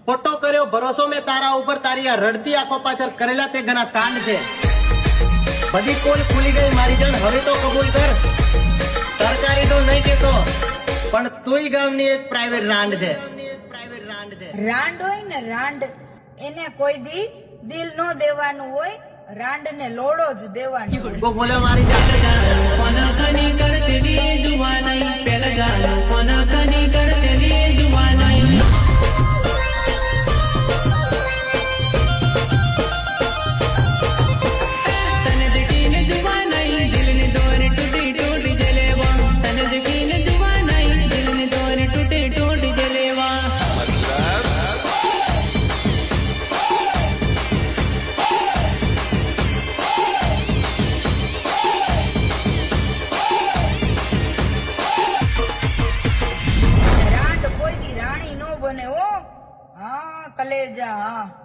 ખોટો કર્યો ભરોસો મેં તારા ઉપર, તારી આ રડતી આંખો પાછળ કરેલા તે ઘણા કાંડ છે. બધી પોલ ખુલી ગઈ મારી જાન, હવે તો કબૂલ કર. સરકારી તો નહીં કેતો, પણ તુંય ગામની એક પ્રાઇવેટ રાંડ છે. રાંડ હોય ને રાંડ, એને કોઈ દી દિલ નો દેવાનું હોય, રાંડ ને લોડો જ દેવાનો હોય. બોલે મારી જાન. કની કરતેલી જુવાનાઈ પેલગાલો કોન કની કરતેલી જુવાનાઈ તને જકીને જુવાનાઈ દિલની દોરી તૂટી તૂટી જલેવા તને જકીને જુવાનાઈ દિલની દોરી તૂટી તૂટી જલેવા રાંડ કોઈ દી રાણી નો બને. ઓ હા કલેજા, હા